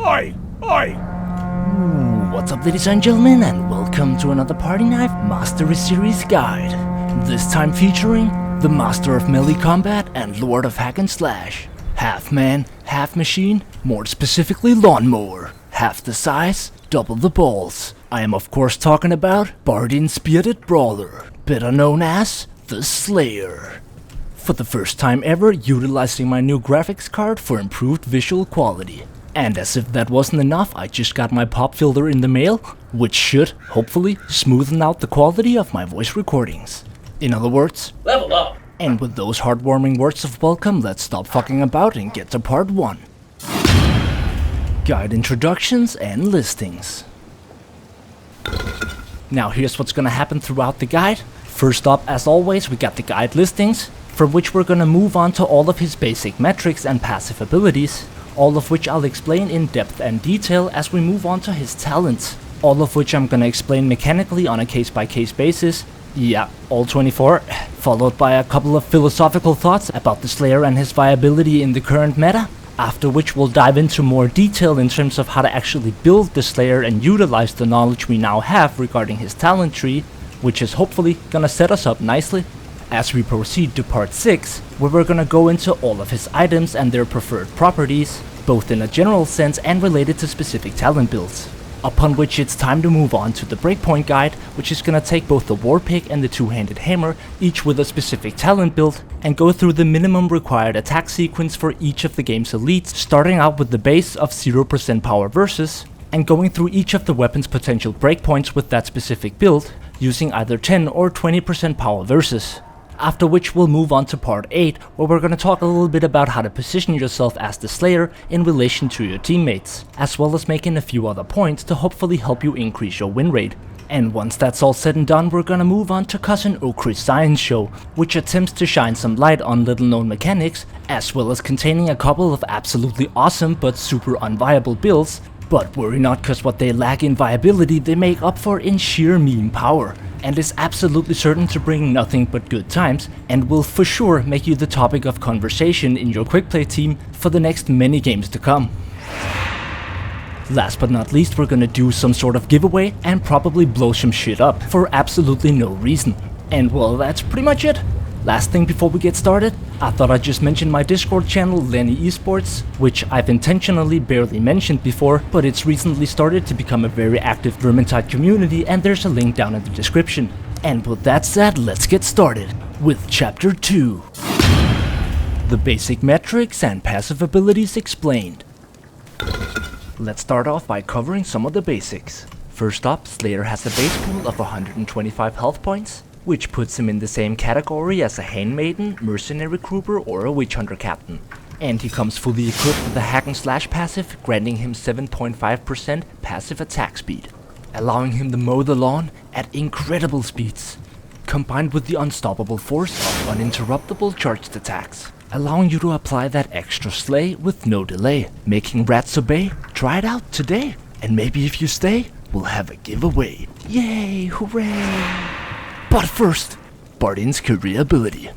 Oi! Oi! What's up, ladies and gentlemen, and welcome to another Party Knife Mastery Series guide. This time featuring the Master of Melee Combat and Lord of Hack and Slash. Half man, half machine, more specifically lawnmower. Half the size, double the balls. I am of course talking about Bardin Bearded Brawler, better known as the Slayer. For the first time ever, utilizing my new graphics card for improved visual quality. And as if that wasn't enough, I just got my pop filter in the mail, which should, hopefully, smoothen out the quality of my voice recordings. In other words, Level up! And with those heartwarming words of welcome, let's stop fucking about and get to part 1. Guide introductions and listings. Now here's what's gonna happen throughout the guide. First up, as always, we got the guide listings, from which we're gonna move on to all of his basic metrics and passive abilities, all of which I'll explain in depth and detail as we move on to his talents, all of which I'm gonna explain mechanically on a case-by-case basis. Yeah, all 24, followed by a couple of philosophical thoughts about the Slayer and his viability in the current meta, after which we'll dive into more detail in terms of how to actually build the Slayer and utilize the knowledge we now have regarding his talent tree, which is hopefully gonna set us up nicely. As we proceed to part 6, where we're gonna go into all of his items and their preferred properties, both in a general sense and related to specific talent builds. Upon which it's time to move on to the breakpoint guide, which is gonna take both the war pick and the two-handed hammer, each with a specific talent build, and go through the minimum required attack sequence for each of the game's elites, starting out with the base of 0% power versus, and going through each of the weapon's potential breakpoints with that specific build, using either 10 or 20% power versus. After which we'll move on to part 8, where we're gonna talk a little bit about how to position yourself as the Slayer in relation to your teammates, as well as making a few other points to hopefully help you increase your win rate. And once that's all said and done, we're gonna move on to cousin Okri's science show, which attempts to shine some light on little known mechanics, as well as containing a couple of absolutely awesome but super unviable builds. But worry not, cause what they lack in viability they make up for in sheer meme power, and is absolutely certain to bring nothing but good times, and will for sure make you the topic of conversation in your quick play team for the next many games to come. Last but not least, we're gonna do some sort of giveaway and probably blow some shit up for absolutely no reason. And well, that's pretty much it. Last thing before we get started, I thought I'd just mention my Discord channel, Lenny Esports, which I've intentionally barely mentioned before, but it's recently started to become a very active Vermintide community, and there's a link down in the description. And with that said, let's get started with Chapter 2. The basic metrics and passive abilities explained. Let's start off by covering some of the basics. First up, Slayer has a base pool of 125 health points, which puts him in the same category as a handmaiden, mercenary grouper, or a witch hunter captain. And he comes fully equipped with the hack and slash passive, granting him 7.5% passive attack speed, allowing him to mow the lawn at incredible speeds, combined with the unstoppable force of uninterruptible charged attacks, allowing you to apply that extra slay with no delay, making rats obey. Try it out today, and maybe if you stay, we'll have a giveaway. Yay, hooray! But first, Bardin's career ability.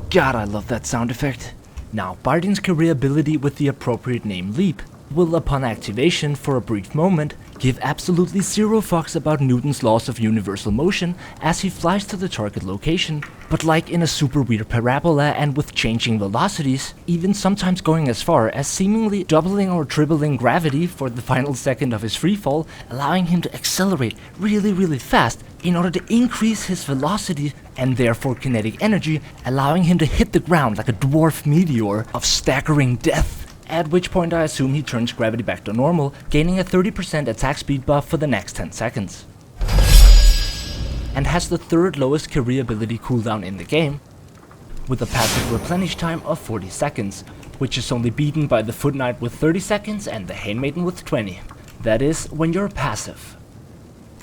God, I love that sound effect. Now, Bardin's career ability with the appropriate name Leap will, upon activation for a brief moment, give absolutely zero fucks about Newton's laws of universal motion as he flies to the target location, but like in a super weird parabola and with changing velocities, even sometimes going as far as seemingly doubling or tripling gravity for the final second of his freefall, allowing him to accelerate really fast in order to increase his velocity and therefore kinetic energy, allowing him to hit the ground like a dwarf meteor of staggering death. At which point I assume he turns gravity back to normal, gaining a 30% attack speed buff for the next 10 seconds. And has the third lowest career ability cooldown in the game, with a passive replenish time of 40 seconds, which is only beaten by the Foot Knight with 30 seconds and the Handmaiden with 20. That is, when you're passive.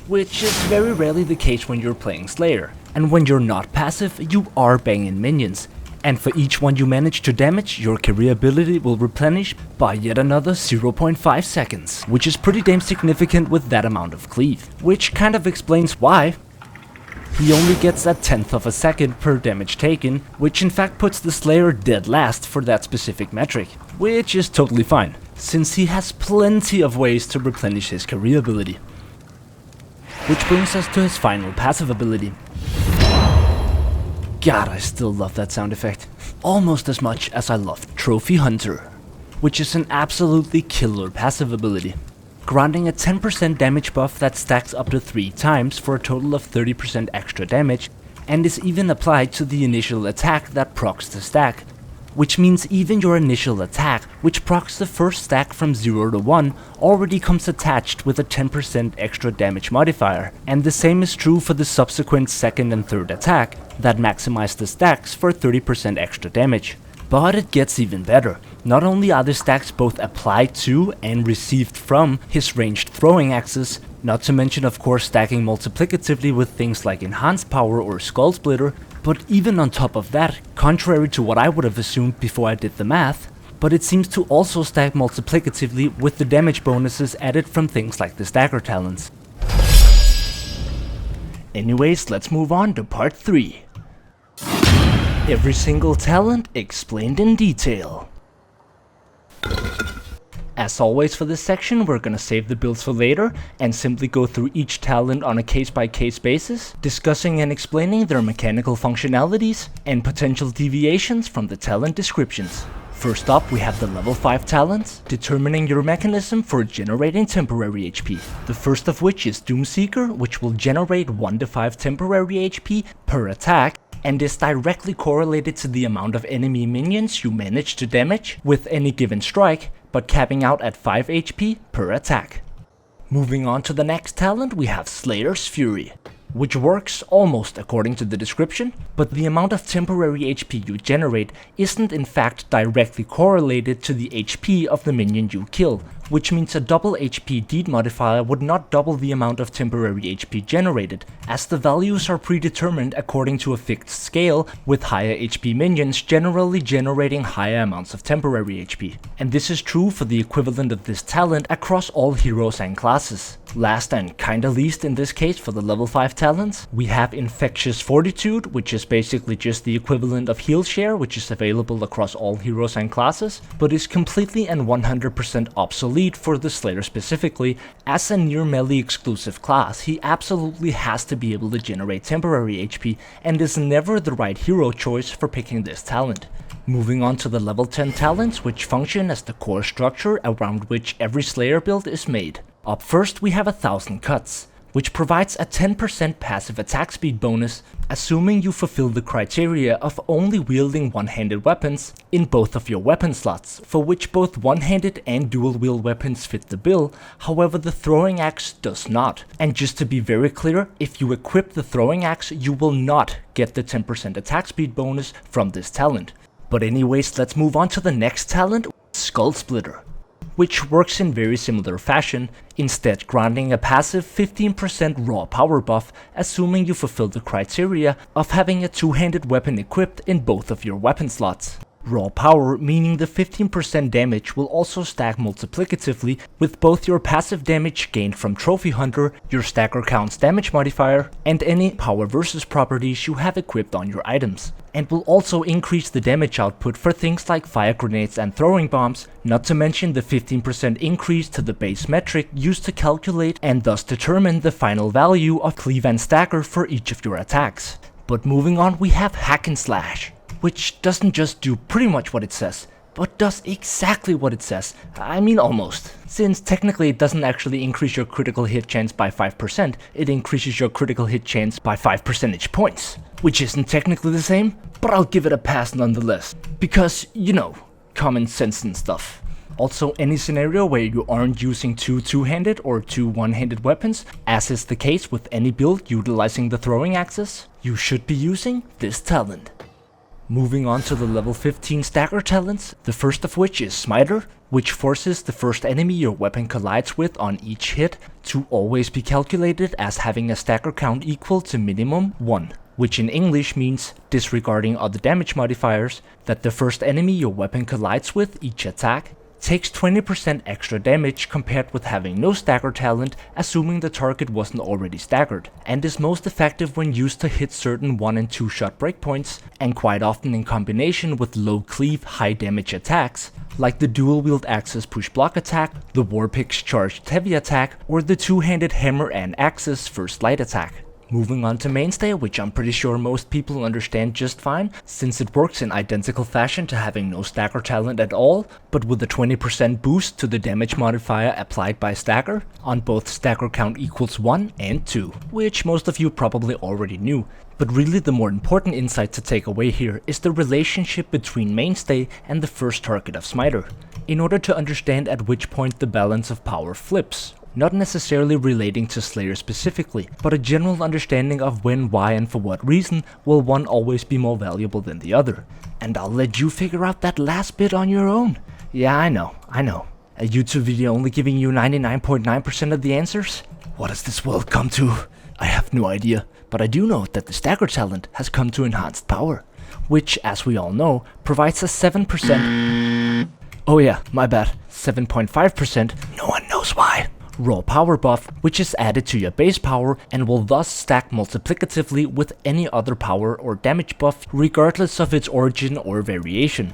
Which is very rarely the case when you're playing Slayer. And when you're not passive, you are banging minions. And for each one you manage to damage, your career ability will replenish by yet another 0.5 seconds, which is pretty damn significant with that amount of cleave. Which kind of explains why he only gets a 1/10 of a second per damage taken, which in fact puts the Slayer dead last for that specific metric. which is totally fine, since he has plenty of ways to replenish his career ability. Which brings us to his final passive ability. God, I still love that sound effect. Almost as much as I love Trophy Hunter, which is an absolutely killer passive ability, granting a 10% damage buff that stacks up to 3 times for a total of 30% extra damage, and is even applied to the initial attack that procs the stack, which means even your initial attack, which procs the first stack from 0 to 1, already comes attached with a 10% extra damage modifier, and the same is true for the subsequent second and third attack, that maximize the stacks for 30% extra damage. But it gets even better. Not only are the stacks both applied to and received from his ranged throwing axes, not to mention of course stacking multiplicatively with things like Enhanced Power or Skull Splitter, but even on top of that, contrary to what I would have assumed before I did the math, but it seems to also stack multiplicatively with the damage bonuses added from things like the stagger talents. Anyways, let's move on to part 3. Every single talent explained in detail. As always for this section, we're gonna save the builds for later and simply go through each talent on a case-by-case basis, discussing and explaining their mechanical functionalities and potential deviations from the talent descriptions. First up, we have the level 5 talents, determining your mechanism for generating temporary HP. The first of which is Doomseeker, which will generate 1 to 5 temporary HP per attack, and is directly correlated to the amount of enemy minions you manage to damage with any given strike, but capping out at 5 HP per attack. Moving on to the next talent, we have Slayer's Fury, which works almost according to the description, but the amount of temporary HP you generate isn't in fact directly correlated to the HP of the minion you kill, which means a double HP deed modifier would not double the amount of temporary HP generated, as the values are predetermined according to a fixed scale, with higher HP minions generally generating higher amounts of temporary HP. And this is true for the equivalent of this talent across all heroes and classes. Last and kinda least in this case for the level 5 talents, we have Infectious Fortitude, which is basically just the equivalent of Heal Share, which is available across all heroes and classes, but is completely and 100% obsolete for the Slayer specifically. As a near melee exclusive class, he absolutely has to be able to generate temporary HP and is never the right hero choice for picking this talent. Moving on to the level 10 talents, which function as the core structure around which every Slayer build is made. Up first we have 1000 Cuts, which provides a 10% passive attack speed bonus, assuming you fulfill the criteria of only wielding one-handed weapons in both of your weapon slots, for which both one-handed and dual-wield weapons fit the bill, however the throwing axe does not. And just to be very clear, if you equip the throwing axe, you will not get the 10% attack speed bonus from this talent. But anyways, let's move on to the next talent, Skull Splitter, which works in very similar fashion, instead granting a passive 15% raw power buff, assuming you fulfill the criteria of having a two-handed weapon equipped in both of your weapon slots. Raw power meaning the 15% damage will also stack multiplicatively with both your passive damage gained from Trophy Hunter, your stagger counts damage modifier, and any power versus properties you have equipped on your items, and will also increase the damage output for things like fire grenades and throwing bombs, not to mention the 15% increase to the base metric used to calculate and thus determine the final value of cleave and stagger for each of your attacks. But moving on, we have Hack and Slash, which doesn't just do pretty much what it says, but does exactly what it says. I mean almost, since technically it doesn't actually increase your critical hit chance by 5%, it increases your critical hit chance by 5 percentage points, which isn't technically the same, but I'll give it a pass nonetheless, because, you know, common sense and stuff. Also, any scenario where you aren't using two two-handed or two one-handed weapons, as is the case with any build utilizing the throwing axes, you should be using this talent. Moving on to the level 15 stagger talents, the first of which is Smiter, which forces the first enemy your weapon collides with on each hit to always be calculated as having a stagger count equal to minimum 1, which in English means, disregarding other damage modifiers, that the first enemy your weapon collides with each attack takes 20% extra damage compared with having no stagger talent, assuming the target wasn't already staggered, and is most effective when used to hit certain 1 and 2 shot breakpoints, and quite often in combination with low cleave high damage attacks, like the dual wield axis push block attack, the Warpix charged heavy attack, or the two-handed hammer and axis first light attack. Moving on to Mainstay, which I'm pretty sure most people understand just fine, since it works in identical fashion to having no stagger talent at all, but with a 20% boost to the damage modifier applied by stagger, on both stagger count equals 1 and 2, which most of you probably already knew. But really the more important insight to take away here is the relationship between Mainstay and the first target of Smiter, in order to understand at which point the balance of power flips. Not necessarily relating to Slayer specifically, but a general understanding of when, why, and for what reason will one always be more valuable than the other. And I'll let you figure out that last bit on your own. Yeah, I know. A YouTube video only giving you 99.9% of the answers? What has this world come to? I have no idea, but I do know that the stagger talent has come to enhanced power, which, as we all know, provides a 7%. Oh yeah, my bad. 7.5%. No one knows why. Raw power buff, which is added to your base power and will thus stack multiplicatively with any other power or damage buff regardless of its origin or variation.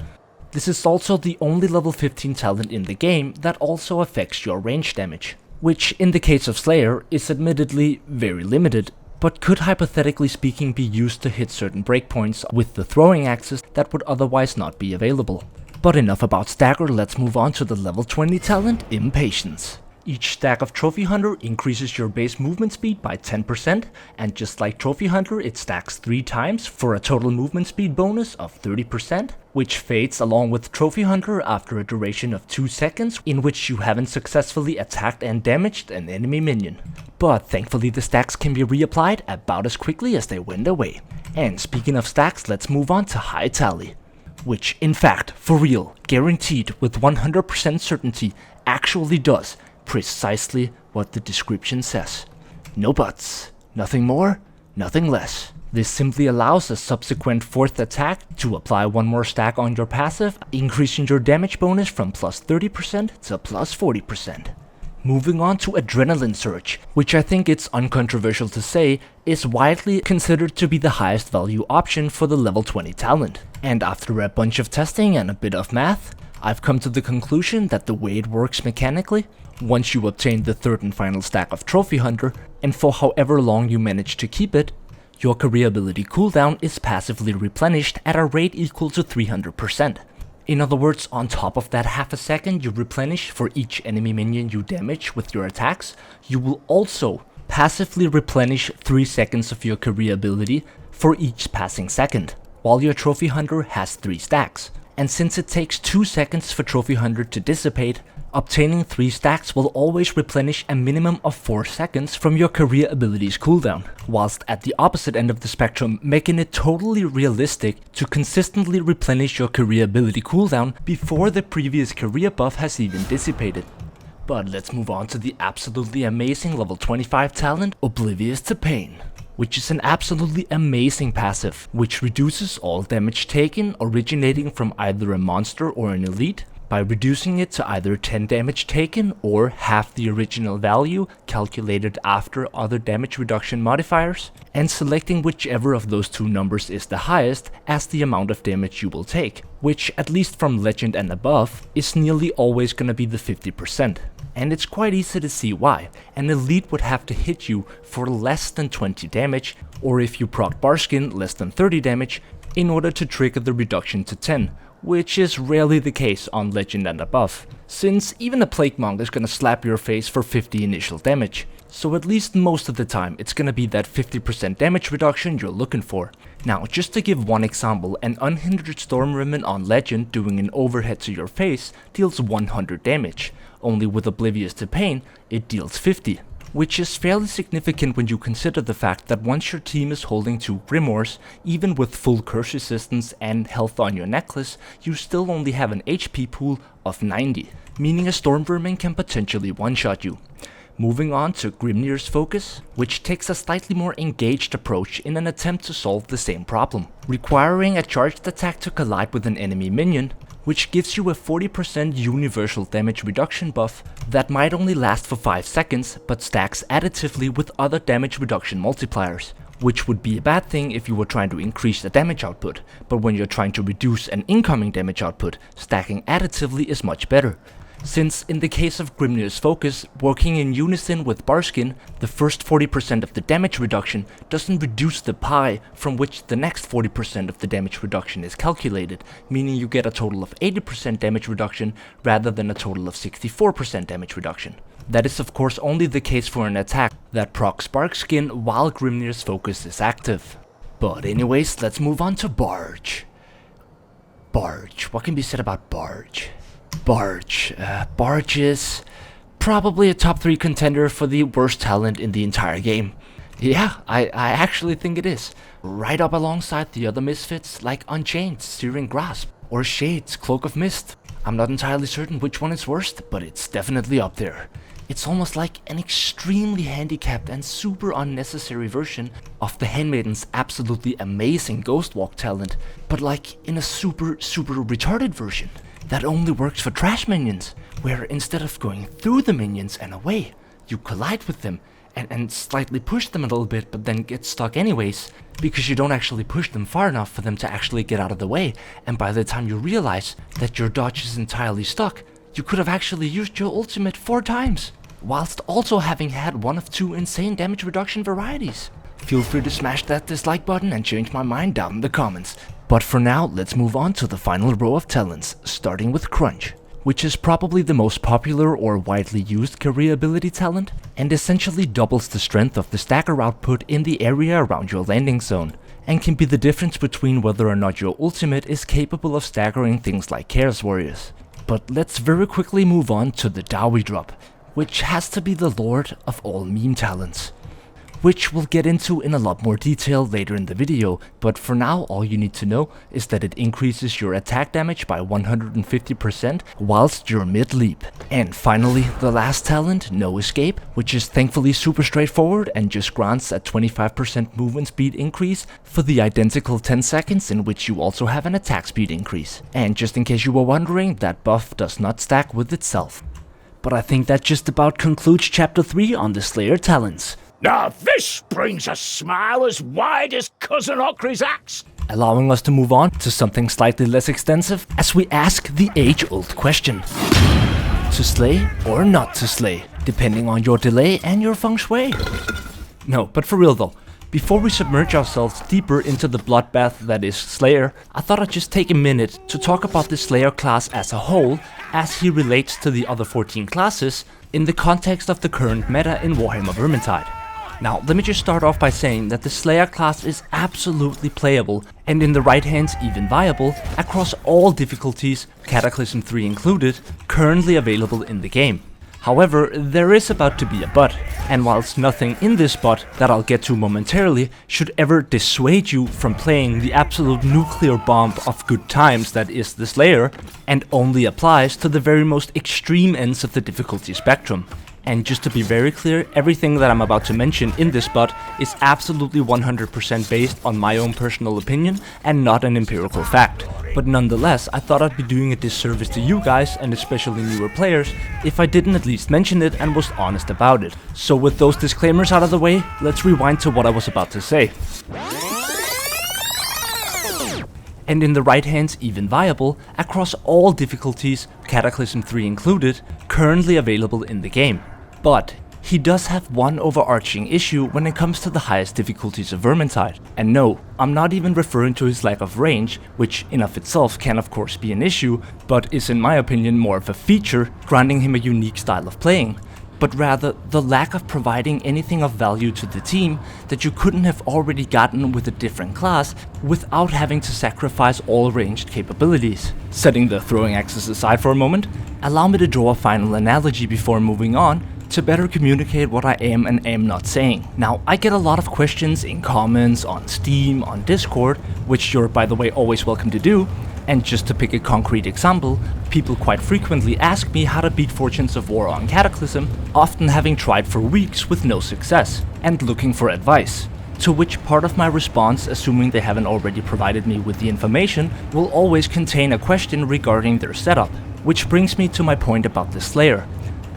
This is also the only level 15 talent in the game that also affects your range damage, which in the case of Slayer is admittedly very limited, but could hypothetically speaking be used to hit certain breakpoints with the throwing axis that would otherwise not be available. But enough about stagger, let's move on to the level 20 talent, Impatience. Each stack of Trophy Hunter increases your base movement speed by 10%, and just like Trophy Hunter, it stacks 3 times for a total movement speed bonus of 30%, which fades along with Trophy Hunter after a duration of 2 seconds in which you haven't successfully attacked and damaged an enemy minion. But thankfully the stacks can be reapplied about as quickly as they went away. And speaking of stacks, let's move on to High Tally, which in fact, for real, guaranteed with 100% certainty, actually does precisely what the description says. No buts, nothing more, nothing less. This simply allows a subsequent 4th attack to apply 1 more stack on your passive, increasing your damage bonus from plus 30% to plus 40%. Moving on to Adrenaline Surge, which I think it's uncontroversial to say is widely considered to be the highest value option for the level 20 talent. And after a bunch of testing and a bit of math, I've come to the conclusion that the way it works mechanically, once you obtain the 3rd and final stack of Trophy Hunter, and for however long you manage to keep it, your career ability cooldown is passively replenished at a rate equal to 300%. In other words, on top of that half a second you replenish for each enemy minion you damage with your attacks, you will also passively replenish 3 seconds of your career ability for each passing second, while your Trophy Hunter has 3 stacks. And since it takes 2 seconds for Trophy Hunter to dissipate, obtaining 3 stacks will always replenish a minimum of 4 seconds from your career ability's cooldown, whilst at the opposite end of the spectrum making it totally realistic to consistently replenish your career ability cooldown before the previous career buff has even dissipated. But let's move on to the absolutely amazing level 25 talent, Oblivious to Pain, which is an absolutely amazing passive, which reduces all damage taken originating from either a monster or an elite, by reducing it to either 10 damage taken or half the original value calculated after other damage reduction modifiers, and selecting whichever of those 2 numbers is the highest as the amount of damage you will take, which at least from Legend and above is nearly always gonna be the 50%. And it's quite easy to see why. An elite would have to hit you for less than 20 damage, or if you proc Barskin, less than 30 damage, in order to trigger the reduction to 10, which is rarely the case on Legend and above, since even a Plague Monk is gonna slap your face for 50 initial damage. So at least most of the time it's gonna be that 50% damage reduction you're looking for. Now, just to give one example, an unhindered Storm Ribbon on Legend doing an overhead to your face deals 100 damage, only with Oblivious to Pain it deals 50. Which is fairly significant when you consider the fact that once your team is holding 2 Grimoires, even with full curse resistance and health on your necklace, you still only have an HP pool of 90, meaning a Storm Vermin can potentially one-shot you. Moving on to Grimnir's Focus, which takes a slightly more engaged approach in an attempt to solve the same problem, requiring a charged attack to collide with an enemy minion, which gives you a 40% universal damage reduction buff that might only last for 5 seconds but stacks additively with other damage reduction multipliers, which would be a bad thing if you were trying to increase the damage output, but when you're trying to reduce an incoming damage output, stacking additively is much better. Since in the case of Grimnir's Focus, working in unison with Barskin, the first 40% of the damage reduction doesn't reduce the pie from which the next 40% of the damage reduction is calculated, meaning you get a total of 80% damage reduction rather than a total of 64% damage reduction. That is of course only the case for an attack that procs Barskin while Grimnir's Focus is active. But anyways, let's move on to Barge. Barge, what can be said about Barge? Barge is probably a top 3 contender for the worst talent in the entire game. Yeah, I actually think it is. Right up alongside the other misfits like Unchained, Searing Grasp, or Shade's Cloak of Mist. I'm not entirely certain which one is worst, but it's definitely up there. It's almost like an extremely handicapped and super unnecessary version of the Handmaiden's absolutely amazing Ghostwalk talent, but like in a super retarded version that only works for trash minions, where instead of going through the minions and away, you collide with them and slightly push them a little bit but then get stuck anyways, because you don't actually push them far enough for them to actually get out of the way, and by the time you realize that your dodge is entirely stuck, you could have actually used your ultimate 4 times, whilst also having had one of 2 insane damage reduction varieties. Feel free to smash that dislike button and change my mind down in the comments. But for now, let's move on to the final row of talents, starting with Crunch, which is probably the most popular or widely used career ability talent, and essentially doubles the strength of the stacker output in the area around your landing zone, and can be the difference between whether or not your ultimate is capable of staggering things like Chaos Warriors. But let's very quickly move on to the Dowie drop, which has to be the lord of all meme talents, which we'll get into in a lot more detail later in the video, but for now all you need to know is that it increases your attack damage by 150% whilst you're mid-leap. And finally, the last talent, No Escape, which is thankfully super straightforward and just grants a 25% movement speed increase for the identical 10 seconds in which you also have an attack speed increase. And just in case you were wondering, that buff does not stack with itself. But I think that just about concludes chapter 3 on the Slayer talents. Now this brings a smile as wide as Cousin Okri's axe. Allowing us to move on to something slightly less extensive as we ask the age-old question. To slay or not to slay, depending on your delay and your feng shui. No, but for real though, before we submerge ourselves deeper into the bloodbath that is Slayer, I thought I'd just take a minute to talk about the Slayer class as a whole, as he relates to the other 14 classes in the context of the current meta in Warhammer Vermintide. Now, let me just start off by saying that the Slayer class is absolutely playable, and in the right hands even viable, across all difficulties, Cataclysm 3 included, currently available in the game. However, there is about to be a but, and whilst nothing in this but, that I'll get to momentarily, should ever dissuade you from playing the absolute nuclear bomb of good times that is the Slayer, and only applies to the very most extreme ends of the difficulty spectrum. And just to be very clear, everything that I'm about to mention in this spot is absolutely 100% based on my own personal opinion and not an empirical fact. But nonetheless, I thought I'd be doing a disservice to you guys, and especially newer players, if I didn't at least mention it and was honest about it. So with those disclaimers out of the way, let's rewind to what I was about to say. And in the right hands even viable, across all difficulties, Cataclysm 3 included, currently available in the game. But he does have one overarching issue when it comes to the highest difficulties of Vermintide. And no, I'm not even referring to his lack of range, which in of itself can of course be an issue, but is in my opinion more of a feature, granting him a unique style of playing, but rather the lack of providing anything of value to the team that you couldn't have already gotten with a different class without having to sacrifice all ranged capabilities. Setting the throwing axes aside for a moment, allow me to draw a final analogy before moving on to better communicate what I am and am not saying. Now, I get a lot of questions in comments, on Steam, on Discord, which you're by the way always welcome to do, And just to pick a concrete example, people quite frequently ask me how to beat Fortunes of War on Cataclysm, often having tried for weeks with no success, and looking for advice. To which part of my response, assuming they haven't already provided me with the information, will always contain a question regarding their setup. Which brings me to my point about the Slayer.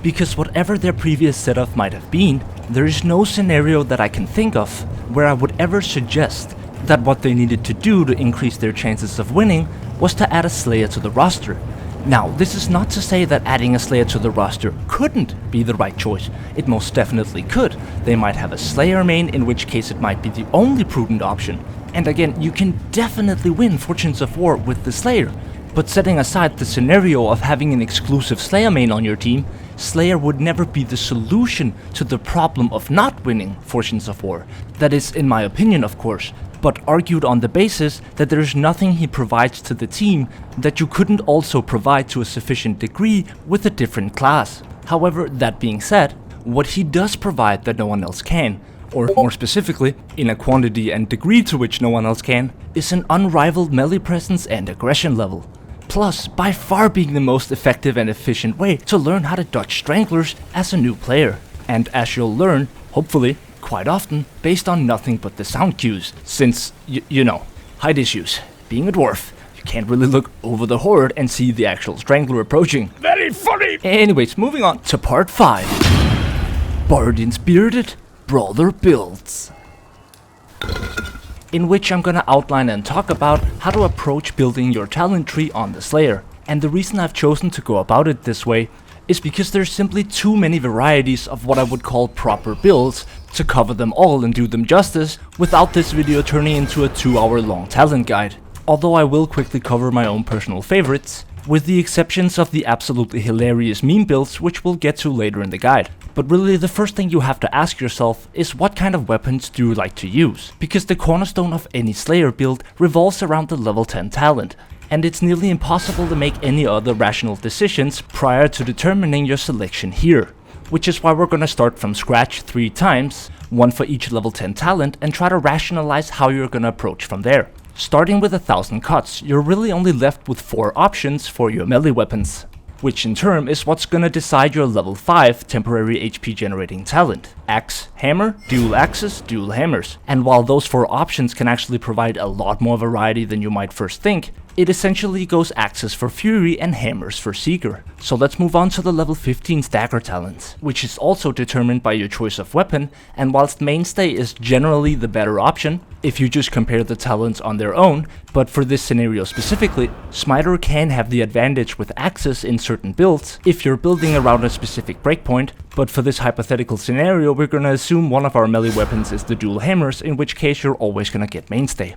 Because whatever their previous setup might have been, there is no scenario that I can think of where I would ever suggest that what they needed to do to increase their chances of winning was to add a Slayer to the roster. Now, this is not to say that adding a Slayer to the roster couldn't be the right choice. It most definitely could. They might have a Slayer main, in which case it might be the only prudent option. And again, you can definitely win Fortunes of War with the Slayer. But setting aside the scenario of having an exclusive Slayer main on your team, Slayer would never be the solution to the problem of not winning Fortunes of War. That is, in my opinion, of course, but argued on the basis that there is nothing he provides to the team that you couldn't also provide to a sufficient degree with a different class. However, that being said, what he does provide that no one else can, or more specifically, in a quantity and degree to which no one else can, is an unrivaled melee presence and aggression level. Plus, by far being the most effective and efficient way to learn how to dodge stranglers as a new player. And as you'll learn, hopefully, quite often, based on nothing but the sound cues, since, you know, height issues. Being a dwarf, you can't really look over the horde and see the actual strangler approaching. Very funny! Anyways, moving on to part 5. Bardin's Bearded Brawler Builds. In which I'm gonna outline and talk about how to approach building your talent tree on the Slayer. And the reason I've chosen to go about it this way is because there's simply too many varieties of what I would call proper builds to cover them all and do them justice without this video turning into a 2-hour long talent guide. Although I will quickly cover my own personal favorites, with the exceptions of the absolutely hilarious meme builds which we'll get to later in the guide. But really the first thing you have to ask yourself is what kind of weapons do you like to use? Because the cornerstone of any Slayer build revolves around the level 10 talent, and it's nearly impossible to make any other rational decisions prior to determining your selection here. Which is why we're gonna start from scratch 3 times, one for each level 10 talent, and try to rationalize how you're gonna approach from there. Starting with 1000 cuts, you're really only left with 4 options for your melee weapons, which in turn is what's gonna decide your level 5 temporary HP generating talent. Axe, hammer, dual axes, dual hammers. And while those 4 options can actually provide a lot more variety than you might first think, it essentially goes axes for fury and hammers for seeker. So let's move on to the level 15 stagger talents, which is also determined by your choice of weapon, and whilst mainstay is generally the better option, if you just compare the talents on their own, but for this scenario specifically, smiter can have the advantage with axes in certain builds if you're building around a specific breakpoint, but for this hypothetical scenario we're gonna assume one of our melee weapons is the dual hammers, in which case you're always gonna get mainstay.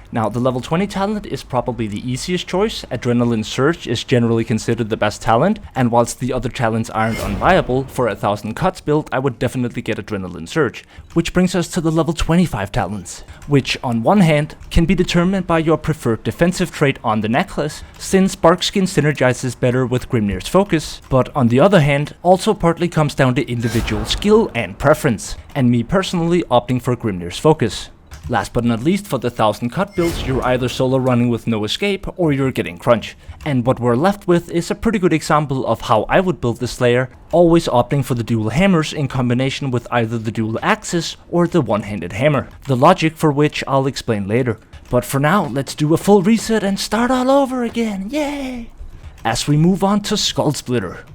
Now, the level 20 talent is probably the easiest choice. Adrenaline Surge is generally considered the best talent, and whilst the other talents aren't unviable, for a 1000 cuts build I would definitely get Adrenaline Surge. Which brings us to the level 25 talents, which on one hand can be determined by your preferred defensive trait on the necklace, since Barkskin synergizes better with Grimnir's Focus, but on the other hand also partly comes down to individual skill and preference, and me personally opting for Grimnir's Focus. Last but not least, for the 1000 cut builds, you're either solo running with no escape or you're getting crunch. And what we're left with is a pretty good example of how I would build the Slayer, always opting for the dual hammers in combination with either the dual axes or the one-handed hammer, the logic for which I'll explain later. But for now, let's do a full reset and start all over again, yay! As we move on to Skull Splitter,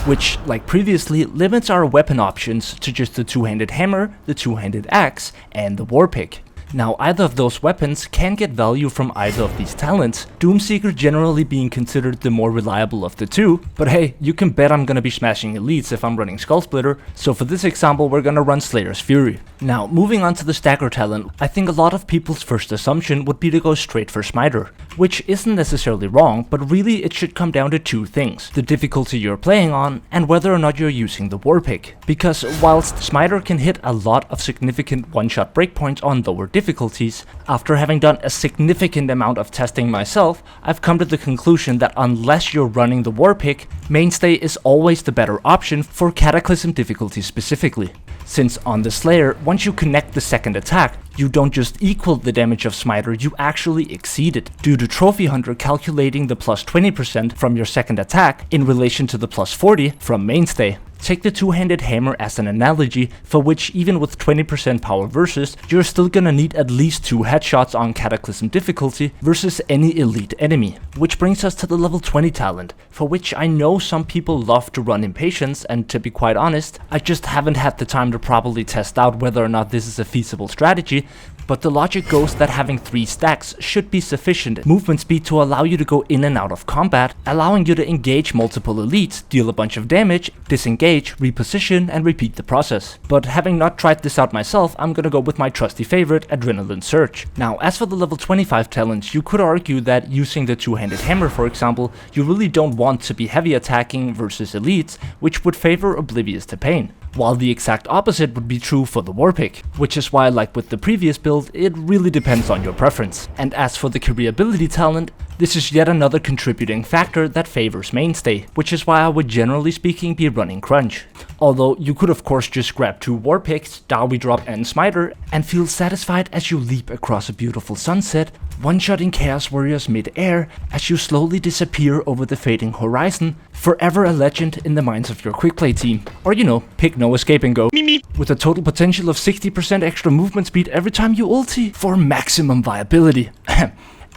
which, like previously, limits our weapon options to just the two-handed hammer, the two-handed axe, and the war pick. Now, either of those weapons can get value from either of these talents, Doomseeker generally being considered the more reliable of the two, but hey, you can bet I'm gonna be smashing elites if I'm running Skull Splitter, so for this example we're gonna run Slayer's Fury. Now, moving on to the stagger talent, I think a lot of people's first assumption would be to go straight for Smiter, which isn't necessarily wrong, but really it should come down to 2 things: the difficulty you're playing on, and whether or not you're using the war pick. Because whilst Smiter can hit a lot of significant one-shot breakpoints on lower difficulties, after having done a significant amount of testing myself, I've come to the conclusion that unless you're running the war pick, Mainstay is always the better option for Cataclysm difficulty specifically. Since on the Slayer, once you connect the second attack, you don't just equal the damage of Smiter, you actually exceed it, due to Trophy Hunter calculating the plus 20% from your second attack in relation to the plus 40 from Mainstay. Take the two-handed hammer as an analogy, for which even with 20% power versus, you're still gonna need at least 2 headshots on Cataclysm difficulty versus any elite enemy. Which brings us to the level 20 talent, for which I know some people love to run Impatience, and to be quite honest, I just haven't had the time to properly test out whether or not this is a feasible strategy, but the logic goes that having 3 stacks should be sufficient movement speed to allow you to go in and out of combat, allowing you to engage multiple elites, deal a bunch of damage, disengage, reposition, and repeat the process. But having not tried this out myself, I'm gonna go with my trusty favorite, Adrenaline Surge. Now, as for the level 25 talents, you could argue that using the two-handed hammer, for example, you really don't want to be heavy attacking versus elites, which would favor Oblivious to Pain. While the exact opposite would be true for the Warpick, which is why, like with the previous build, it really depends on your preference. And as for the career ability talent, this is yet another contributing factor that favors Mainstay, which is why I would generally speaking be running Crunch. Although you could of course just grab 2 Warpicks, Dowie Drop and Smiter, and feel satisfied as you leap across a beautiful sunset, one-shotting Chaos Warriors mid-air as you slowly disappear over the fading horizon, forever a legend in the minds of your quickplay team. Or you know, pick no escape and go. With a total potential of 60% extra movement speed every time you ulti for maximum viability.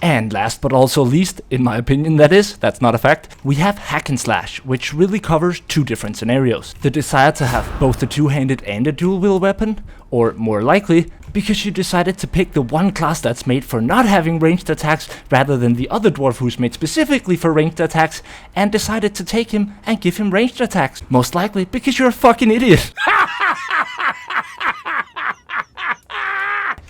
And last but also least, in my opinion that is, that's not a fact, we have Hack and Slash, which really covers 2 different scenarios. The desire to have both the two-handed and a dual-wield weapon, or more likely, because you decided to pick the one class that's made for not having ranged attacks rather than the other dwarf who's made specifically for ranged attacks, and decided to take him and give him ranged attacks. Most likely because you're a fucking idiot.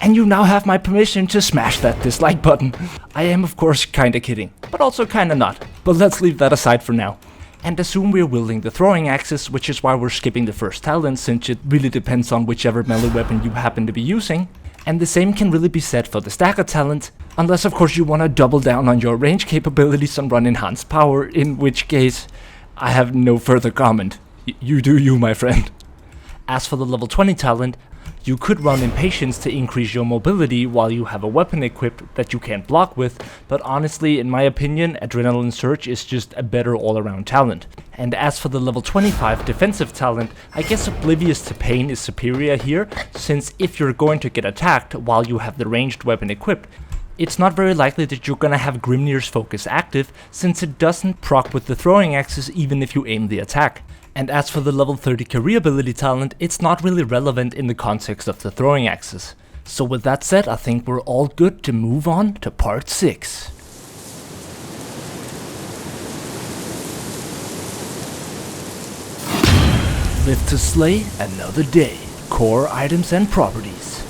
And you now have my permission to smash that dislike button. I am of course kinda kidding, but also kinda not. But let's leave that aside for now. And assume we're wielding the throwing axis, which is why we're skipping the first talent, since it really depends on whichever melee weapon you happen to be using. And the same can really be said for the stagger talent, unless of course you wanna double down on your range capabilities and run enhanced power, in which case, I have no further comment. You do you, my friend. As for the level 20 talent, you could run Impatience to increase your mobility while you have a weapon equipped that you can't block with, but honestly, in my opinion, Adrenaline Surge is just a better all-around talent. And as for the level 25 defensive talent, I guess Oblivious to Pain is superior here, since if you're going to get attacked while you have the ranged weapon equipped, it's not very likely that you're gonna have Grimnir's focus active, since it doesn't proc with the throwing axis even if you aim the attack. And as for the level 30 career ability talent, it's not really relevant in the context of the throwing axis. So with that said, I think we're all good to move on to part 6. Live to slay another day. Core items and properties.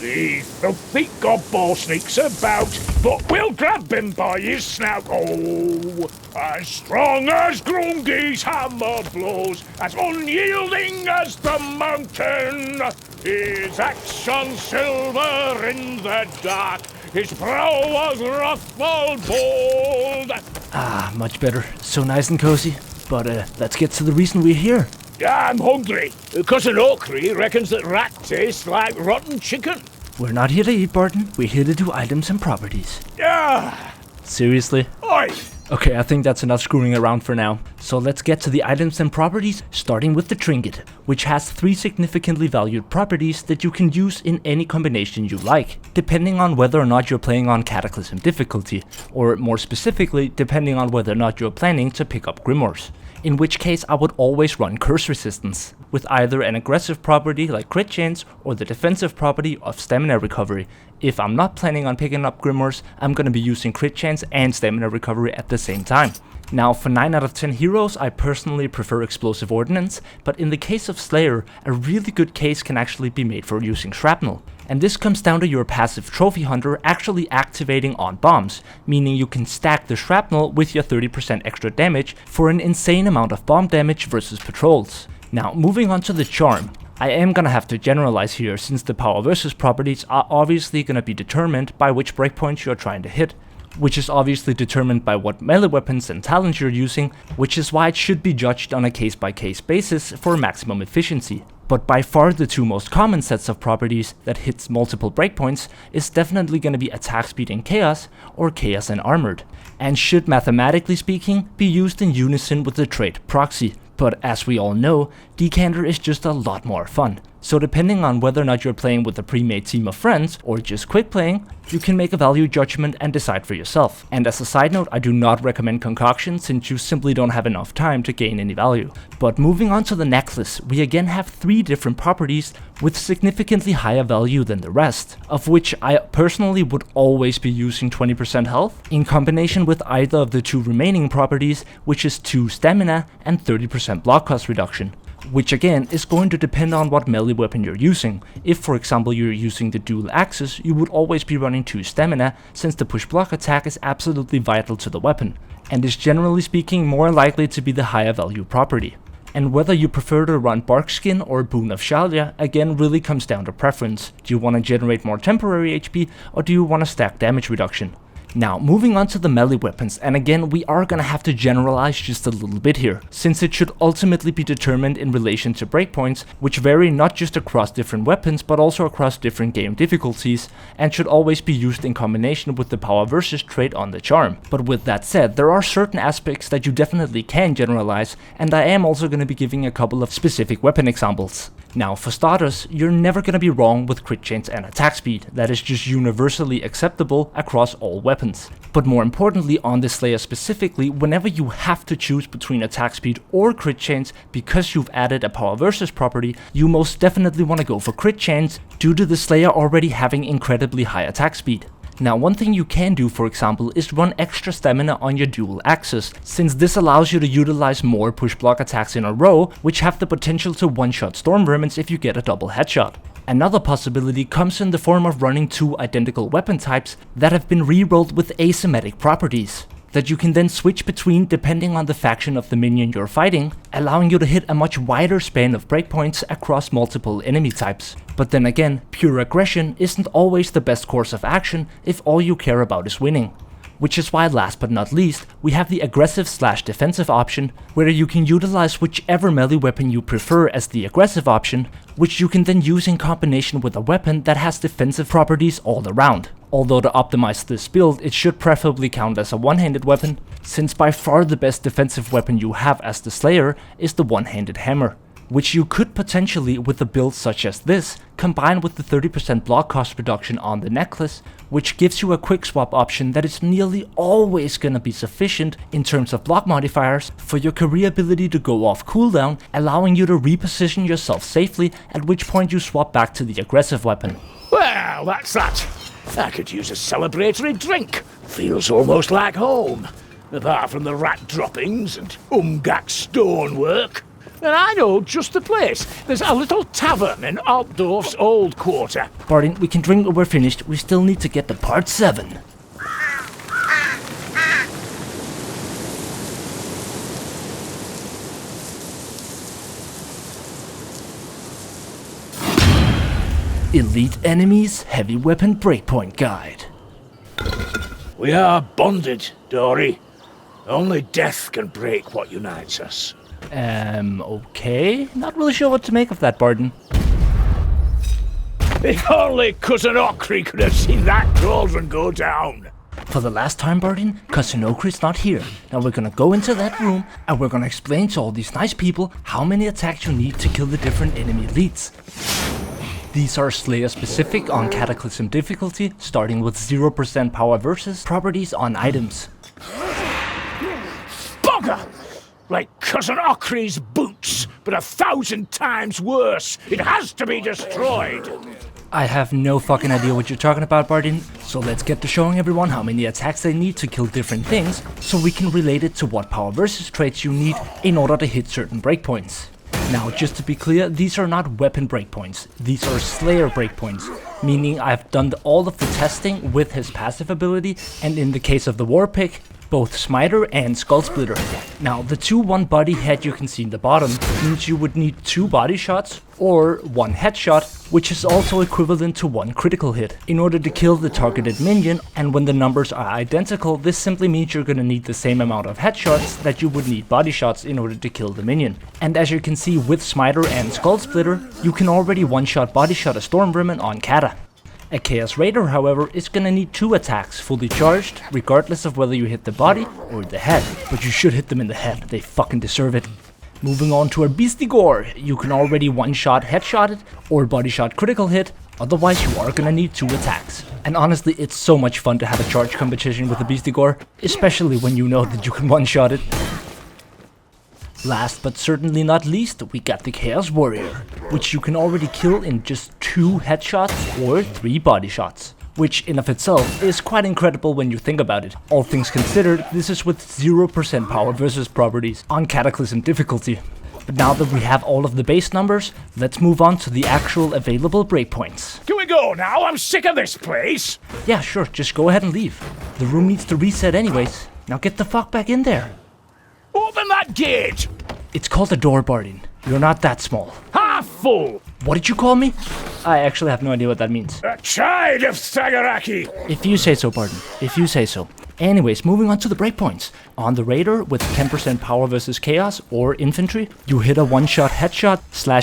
The filthy godball sneaks about, but we'll grab him by his snout. Oh, as strong as Grungi's hammer blows, as unyielding as the mountain. His action silver in the dark, his brow was wrathful bold. Ah, much better. So nice and cozy. But let's get to the reason we're here. I'm hungry. Cousin Okri reckons that rat tastes like rotten chicken. We're not here to eat, Bardin. We're here to do items and properties. Ah! Seriously? Oi! Okay, I think that's enough screwing around for now. So let's get to the items and properties, starting with the Trinket, which has 3 significantly valued properties that you can use in any combination you like, depending on whether or not you're playing on Cataclysm difficulty, or more specifically, depending on whether or not you're planning to pick up Grimoires. In which case I would always run Curse Resistance, with either an aggressive property like Crit Chance or the defensive property of Stamina Recovery. If I'm not planning on picking up Grimoires, I'm gonna be using Crit Chance and Stamina Recovery at the same time. Now for 9 out of 10 heroes, I personally prefer Explosive Ordnance, but in the case of Slayer, a really good case can actually be made for using Shrapnel. And this comes down to your passive Trophy Hunter actually activating on bombs, meaning you can stack the Shrapnel with your 30% extra damage for an insane amount of bomb damage versus patrols. Now moving on to the Charm, I am gonna have to generalize here, since the power versus properties are obviously gonna be determined by which breakpoints you're trying to hit, which is obviously determined by what melee weapons and talents you're using, which is why it should be judged on a case-by-case basis for maximum efficiency. But by far the two most common sets of properties that hits multiple breakpoints is definitely going to be attack speed and chaos, or chaos and armored, and should mathematically speaking be used in unison with the trait proxy. But as we all know, Decanter is just a lot more fun. So depending on whether or not you're playing with a pre-made team of friends or just quick playing, you can make a value judgment and decide for yourself. And as a side note, I do not recommend concoction since you simply don't have enough time to gain any value. But moving on to the necklace, we again have 3 different properties with significantly higher value than the rest, of which I personally would always be using 20% health in combination with either of the 2 remaining properties, which is 2 stamina and 30% block cost reduction. Which again is going to depend on what melee weapon you're using. If for example you're using the dual axes, you would always be running 2 stamina, since the push block attack is absolutely vital to the weapon, and is generally speaking more likely to be the higher value property. And whether you prefer to run Barkskin or Boon of Shalia again really comes down to preference. Do you want to generate more temporary HP, or do you want to stack damage reduction? Now, moving on to the melee weapons, and again we are gonna have to generalize just a little bit here, since it should ultimately be determined in relation to breakpoints, which vary not just across different weapons but also across different game difficulties, and should always be used in combination with the power versus trait on the charm. But with that said, there are certain aspects that you definitely can generalize, and I am also gonna be giving a couple of specific weapon examples. Now, for starters, you're never gonna be wrong with crit chance and attack speed. That is just universally acceptable across all weapons. But more importantly, on the Slayer specifically, whenever you have to choose between attack speed or crit chance because you've added a power versus property, you most definitely want to go for crit chance due to the Slayer already having incredibly high attack speed. Now, one thing you can do, for example, is run extra stamina on your dual axes, since this allows you to utilize more push block attacks in a row, which have the potential to one-shot storm vermins if you get a double headshot. Another possibility comes in the form of running 2 identical weapon types that have been re-rolled with asymmetric properties, that you can then switch between depending on the faction of the minion you're fighting, allowing you to hit a much wider span of breakpoints across multiple enemy types. But then again, pure aggression isn't always the best course of action if all you care about is winning. Which is why, last but not least, we have the aggressive/defensive option, where you can utilize whichever melee weapon you prefer as the aggressive option, which you can then use in combination with a weapon that has defensive properties all around. Although to optimize this build, it should preferably count as a one-handed weapon, since by far the best defensive weapon you have as the Slayer is the one-handed hammer, which you could potentially, with a build such as this, combine with the 30% block cost reduction on the necklace, which gives you a quick swap option that is nearly always gonna be sufficient in terms of block modifiers for your career ability to go off cooldown, allowing you to reposition yourself safely, at which point you swap back to the aggressive weapon. Well, that's that. I could use a celebratory drink. Feels almost like home. Apart from the rat droppings and Umgak stonework. And I know just the place. There's a little tavern in Altdorf's old quarter. Bardin, we can drink when we're finished. We still need to get to part 7. Elite Enemies Heavy Weapon Breakpoint Guide. We are bonded, Dory. Only death can break what unites us. Okay. Not really sure what to make of that, Bardin. If only Cousin Okri could have seen that cauldron go down. For the last time, Bardin, Cousin Okri's not here. Now we're gonna go into that room and we're gonna explain to all these nice people how many attacks you need to kill the different enemy elites. These are Slayer specific on Cataclysm difficulty, starting with 0% power versus properties on items. Bugger! Like Cousin Okri's boots, but 1,000 times worse. It has to be destroyed. I have no fucking idea what you're talking about, Bardin, so let's get to showing everyone how many attacks they need to kill different things, so we can relate it to what power versus traits you need in order to hit certain breakpoints. Now, just to be clear, these are not weapon breakpoints, these are Slayer breakpoints, meaning I've done all of the testing with his passive ability, and in the case of the War Pick, both Smiter and Skull Splitter. Now, the 2-1 body head you can see in the bottom means you would need 2 body shots or 1 headshot, which is also equivalent to 1 critical hit, in order to kill the targeted minion, and when the numbers are identical, this simply means you're gonna need the same amount of headshots that you would need body shots in order to kill the minion. And as you can see with Smiter and Skull Splitter, you can already one-shot body shot a Storm Vermin on Kata. A Chaos Raider, however, is gonna need 2 attacks fully charged, regardless of whether you hit the body or the head. But you should hit them in the head, they fucking deserve it. Moving on to our Beastie Gore, you can already one-shot headshot it or body shot critical hit, otherwise you are gonna need 2 attacks. And honestly, it's so much fun to have a charge competition with the Beastie Gore, especially when you know that you can one-shot it. Last but certainly not least, we got the Chaos Warrior, which you can already kill in just 2 headshots or 3 body shots. Which in of itself is quite incredible when you think about it. All things considered, this is with 0% power versus properties on Cataclysm difficulty. But now that we have all of the base numbers, let's move on to the actual available breakpoints. Can we go now? I'm sick of this place. Yeah, sure, just go ahead and leave. The room needs to reset anyways. Now get the fuck back in there. Open that gate. It's called a door, Bardin. You're not that small. Half full. What did you call me? I actually have no idea what that means. A child of Sagaraki. If you say so, Bardin. If you say so. Anyways, moving on to the breakpoints. On the Raider, with 10% power versus Chaos or Infantry, you hit a one-shot headshot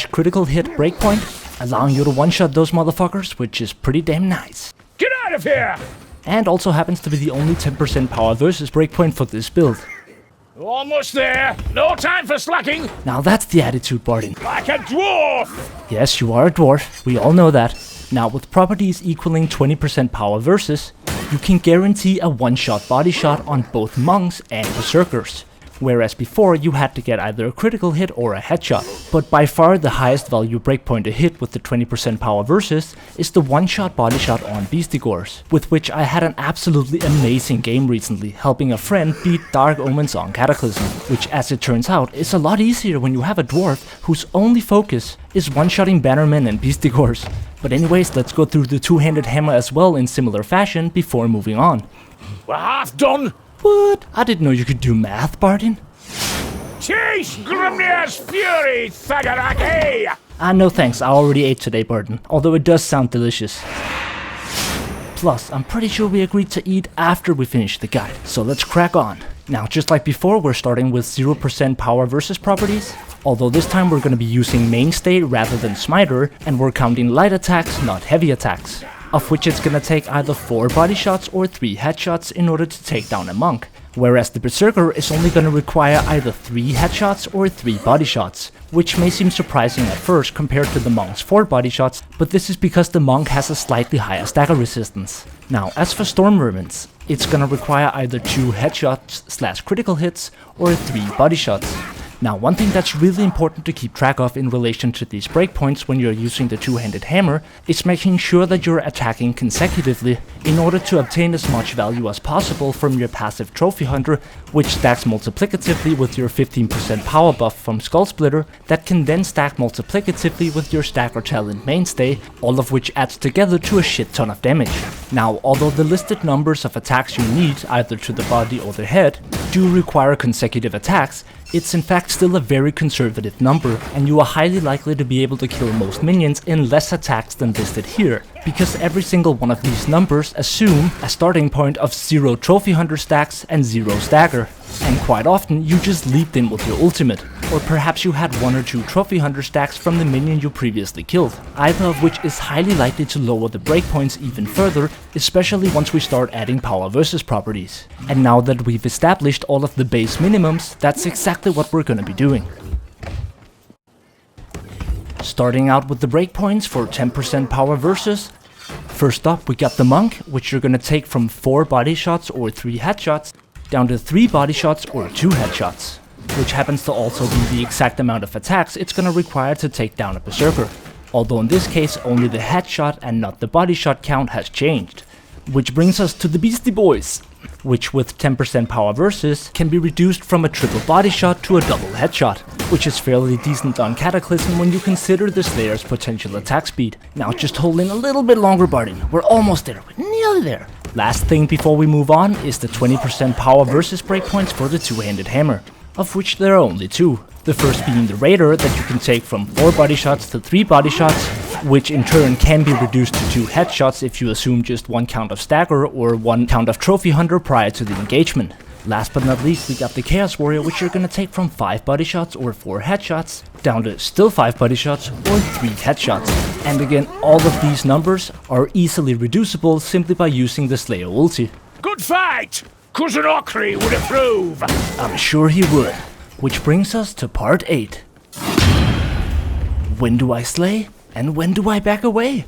/ critical hit breakpoint, allowing you to one-shot those motherfuckers, which is pretty damn nice. Get out of here. And also happens to be the only 10% power versus breakpoint for this build. Almost there. No time for slacking. Now that's the attitude, Bardin. Like a dwarf. Yes, you are a dwarf. We all know that. Now, with properties equaling 20% power versus, you can guarantee a one-shot body shot on both monks and berserkers. Whereas before you had to get either a critical hit or a headshot. But by far the highest value breakpoint to hit with the 20% power versus is the one-shot body shot on Beastie Gores, with which I had an absolutely amazing game recently, helping a friend beat Dark Omens on Cataclysm, which as it turns out is a lot easier when you have a dwarf whose only focus is one-shotting Bannermen and Beastie Gores. But anyways, let's go through the two-handed hammer as well in similar fashion before moving on. We're half done. What? I didn't know you could do math, Bardin. Chase Grimnir's fury, Sagaraki! No thanks, I already ate today, Bardin, although it does sound delicious. Plus, I'm pretty sure we agreed to eat after we finish the guide, so let's crack on. Now, just like before, we're starting with 0% power versus properties, although this time we're going to be using Mainstay rather than Smiter, and we're counting light attacks, not heavy attacks, of which it's gonna take either 4 body shots or 3 headshots in order to take down a monk, whereas the Berserker is only gonna require either 3 headshots or 3 body shots, which may seem surprising at first compared to the monk's 4 body shots, but this is because the monk has a slightly higher stagger resistance. Now, as for Storm Vermins, it's gonna require either 2 headshots / critical hits or 3 body shots. Now, one thing that's really important to keep track of in relation to these breakpoints when you're using the two-handed hammer is making sure that you're attacking consecutively in order to obtain as much value as possible from your passive Trophy Hunter, which stacks multiplicatively with your 15% power buff from Skull Splitter, that can then stack multiplicatively with your Stagger Talent Mainstay, all of which adds together to a shit ton of damage. Now, although the listed numbers of attacks you need, either to the body or the head, do require consecutive attacks, it's in fact still a very conservative number, and you are highly likely to be able to kill most minions in less attacks than listed here, because every single one of these numbers assume a starting point of 0 Trophy Hunter stacks and 0 stagger. And quite often you just leaped in with your ultimate, or perhaps you had 1 or 2 Trophy Hunter stacks from the minion you previously killed, either of which is highly likely to lower the breakpoints even further, especially once we start adding power versus properties. And now that we've established all of the base minimums, that's exactly what we're gonna be doing. Starting out with the breakpoints for 10% power versus. First up, we got the monk, which you're gonna take from 4 body shots or 3 headshots, down to 3 body shots or 2 headshots, which happens to also be the exact amount of attacks it's gonna require to take down a berserker, although in this case only the headshot and not the body shot count has changed. Which brings us to the Beastie Boys, which with 10% power versus can be reduced from a triple body shot to a double headshot, which is fairly decent on Cataclysm when you consider the Slayer's potential attack speed. Now just hold in a little bit longer, Bardin, we're almost there, we're nearly there. Last thing before we move on is the 20% power versus breakpoints for the two-handed hammer, of which there are only two. The first being the Raider that you can take from 4 body shots to 3 body shots, which in turn can be reduced to 2 headshots if you assume just 1 count of stagger or 1 count of trophy hunter prior to the engagement. Last but not least, we got the Chaos Warrior, which you're gonna take from 5 body shots or 4 headshots, down to still 5 body shots or 3 headshots. And again, all of these numbers are easily reducible simply by using the Slayer ulti. Good fight! Cousin Okri would approve! I'm sure he would. Which brings us to part 8. When do I slay? And when do I back away?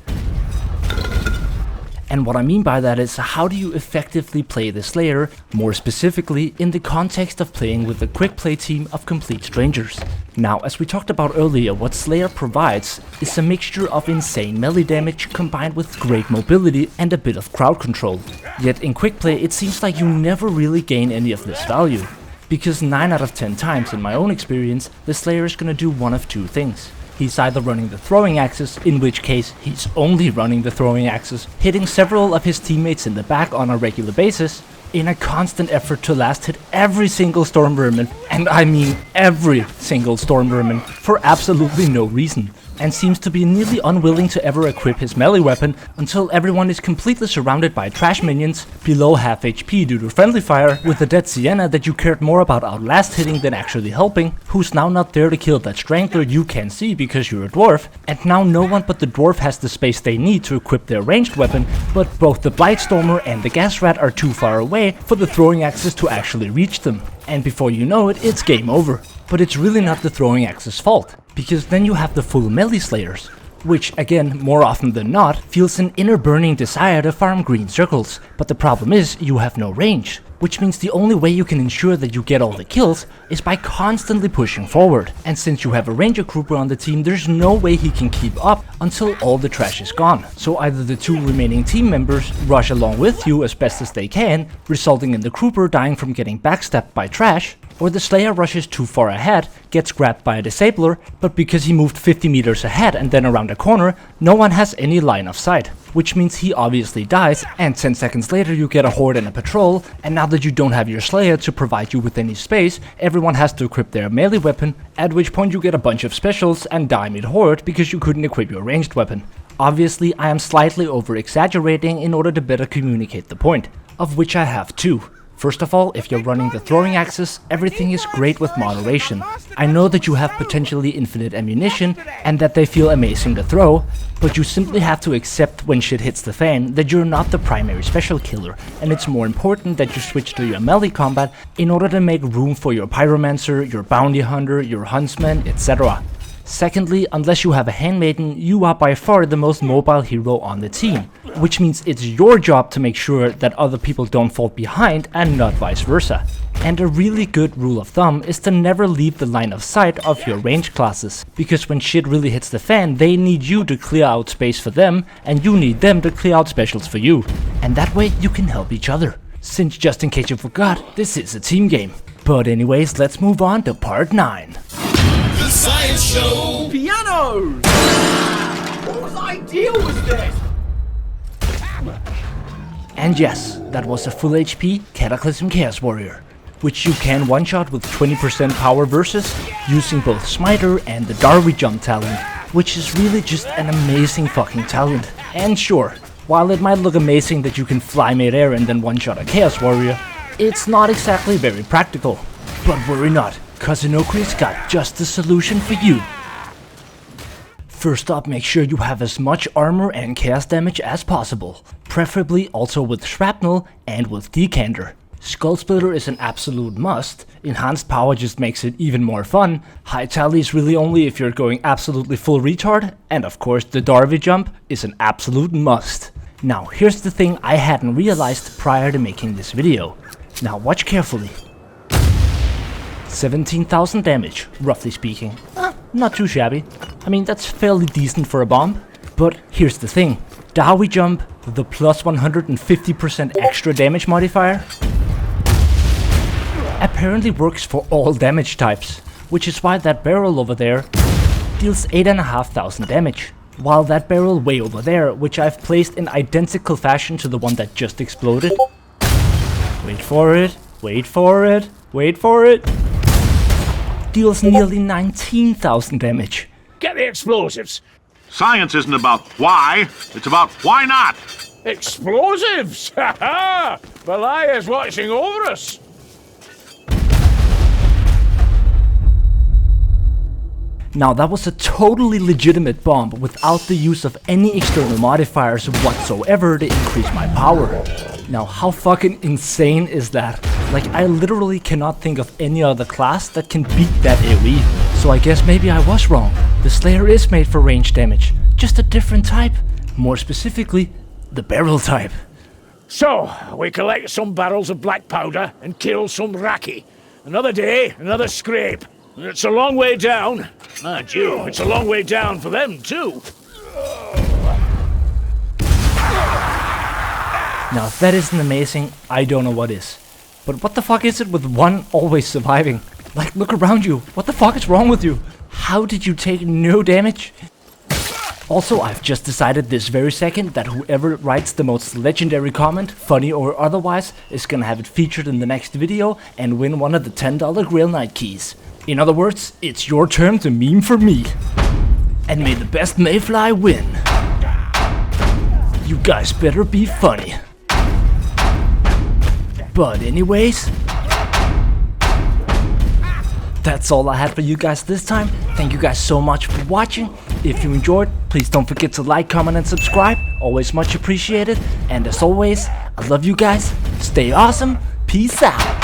And what I mean by that is, how do you effectively play the Slayer, more specifically in the context of playing with a quick play team of complete strangers. Now, as we talked about earlier, what Slayer provides is a mixture of insane melee damage combined with great mobility and a bit of crowd control. Yet in quick play it seems like you never really gain any of this value, because 9 out of 10 times in my own experience, the Slayer is gonna do one of 2 things. He's either running the throwing axis, in which case he's only running the throwing axis, hitting several of his teammates in the back on a regular basis, in a constant effort to last hit every single Storm Vermin, and I mean every single Storm Vermin, for absolutely no reason, and seems to be nearly unwilling to ever equip his melee weapon until everyone is completely surrounded by trash minions, below half HP due to friendly fire, with a dead Sienna that you cared more about outlast hitting than actually helping, who's now not there to kill that strangler you can see because you're a dwarf, and now no one but the dwarf has the space they need to equip their ranged weapon, but both the Blightstormer and the Gas Rat are too far away for the throwing axis to actually reach them. And before you know it, it's game over. But it's really not the throwing axis fault, because then you have the full melee slayers, which again, more often than not, feels an inner burning desire to farm green circles. But the problem is, you have no range, which means the only way you can ensure that you get all the kills is by constantly pushing forward. And since you have a ranger grouper on the team, there's no way he can keep up until all the trash is gone. So either the 2 remaining team members rush along with you as best as they can, resulting in the grouper dying from getting backstabbed by trash, or the Slayer rushes too far ahead, gets grabbed by a disabler, but because he moved 50 meters ahead and then around a corner, no one has any line of sight, which means he obviously dies, and 10 seconds later you get a horde and a patrol, and now that you don't have your Slayer to provide you with any space, everyone has to equip their melee weapon, at which point you get a bunch of specials and die mid-horde because you couldn't equip your ranged weapon. Obviously I am slightly over-exaggerating in order to better communicate the point, of which I have 2. First of all, if you're running the throwing axis, everything is great with moderation. I know that you have potentially infinite ammunition and that they feel amazing to throw, but you simply have to accept when shit hits the fan that you're not the primary special killer, and it's more important that you switch to your melee combat in order to make room for your pyromancer, your bounty hunter, your huntsman, etc. Secondly, unless you have a handmaiden, you are by far the most mobile hero on the team, which means it's your job to make sure that other people don't fall behind and not vice versa. And a really good rule of thumb is to never leave the line of sight of your ranged classes, because when shit really hits the fan, they need you to clear out space for them, and you need them to clear out specials for you. And that way you can help each other. Since just in case you forgot, this is a team game. But anyways, let's move on to part 9. The Science Show! Pianos! Whose idea was this? And yes, that was a full HP Cataclysm Chaos Warrior, which you can one-shot with 20% power versus, using both Smiter and the Darby Jump talent, which is really just an amazing fucking talent. And sure, while it might look amazing that you can fly mid-air and then one-shot a Chaos Warrior, it's not exactly very practical. But worry not, Cousin Okri's got just the solution for you. First up, make sure you have as much armor and chaos damage as possible, preferably also with shrapnel and with decanter. Skull Splitter is an absolute must, enhanced power just makes it even more fun, high tally is really only if you're going absolutely full retard, and of course the Darby Jump is an absolute must. Now here's the thing I hadn't realized prior to making this video. Now watch carefully. 17,000 damage, roughly speaking. Not too shabby. I mean, that's fairly decent for a bomb. But here's the thing. Darby Jump, the plus 150% extra damage modifier, apparently works for all damage types, which is why that barrel over there deals 8,500 damage. while that barrel way over there, which I've placed in identical fashion to the one that just exploded. Wait for it, wait for it, wait for it. Deals nearly 19,000 damage. Get the explosives. Science isn't about why, it's about why not. Explosives! Ha ha! Belial's watching over us. Now that was a totally legitimate bomb without the use of any external modifiers whatsoever to increase my power. Now how fucking insane is that? Like, I literally cannot think of any other class that can beat that AoE. So I guess maybe I was wrong. The Slayer is made for range damage, just a different type. More specifically, the barrel type. So, we collect some barrels of black powder and kill some Raki. Another day, another scrape. It's a long way down. Mind you, it's a long way down for them too. Now if that isn't amazing, I don't know what is. But what the fuck is it with one always surviving? Like, look around you. What the fuck is wrong with you? How did you take no damage? Also, I've just decided this very second that whoever writes the most legendary comment, funny or otherwise, is gonna have it featured in the next video and win one of the $10 Grail Knight keys. In other words, it's your turn to meme for me. And may the best Mayfly win. You guys better be funny. But anyways, that's all I had for you guys this time. Thank you guys so much for watching. If you enjoyed, please don't forget to like, comment, and subscribe. Always much appreciated. And as always, I love you guys. Stay awesome. Peace out.